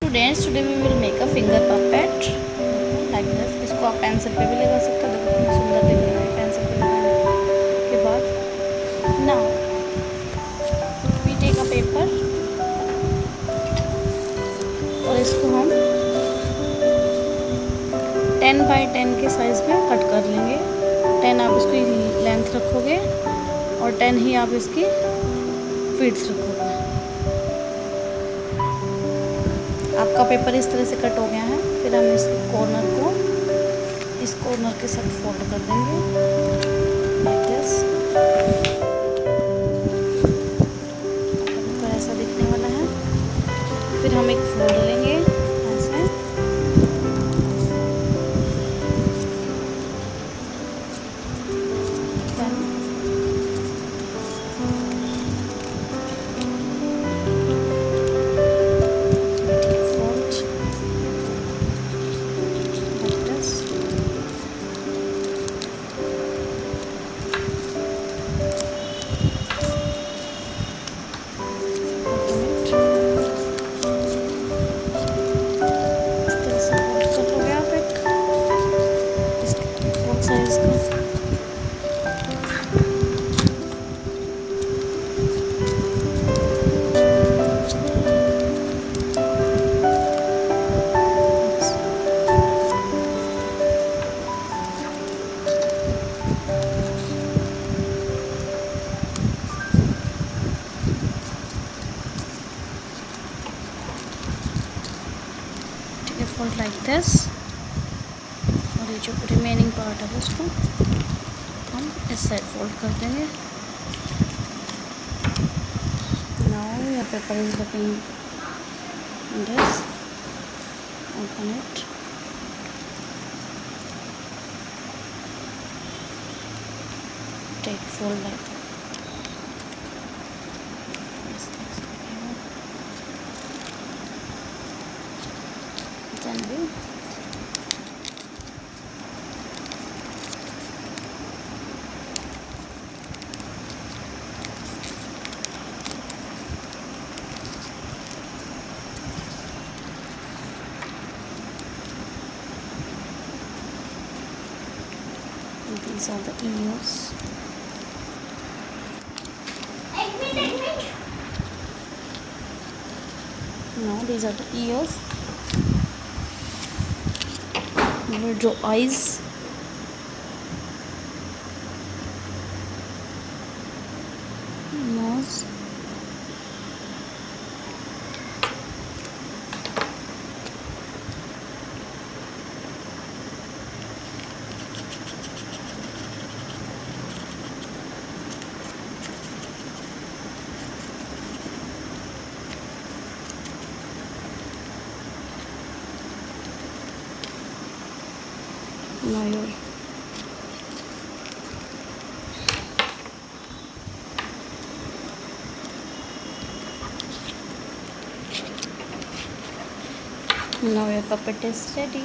Students today we will make a finger puppet like this. इसको आप pencil पे भी लगा सकते हो। देखो कितना सुंदर दिख रहा है पेंसिल पे लगाने के बाद। Now we take a paper और इसको हम 10 बाई 10 के साइज़ में कट कर लेंगे। 10 आप इसकी लेंथ रखोगे और 10 ही आप इसकी फीट्स रखोगे। आपका पेपर इस तरह से कट हो गया है। फिर हम इस कॉर्नर को इस कॉर्नर के साथ फोल्ड कर देंगे लाइक दिस। पेपर ऐसा दिखने वाला है। फिर हम एक फोल्ड लेंगे ऐसे, फोल्ड लाइक दिस। और ये जो रिमेनिंग पार्ट है उसको हम इस साइड फोल्ड कर देंगे। Now your paper is looking this. Open it. Take fold like then we these are the ears. Now these are the ears. We will draw eyes. Nose. Now your puppet is ready.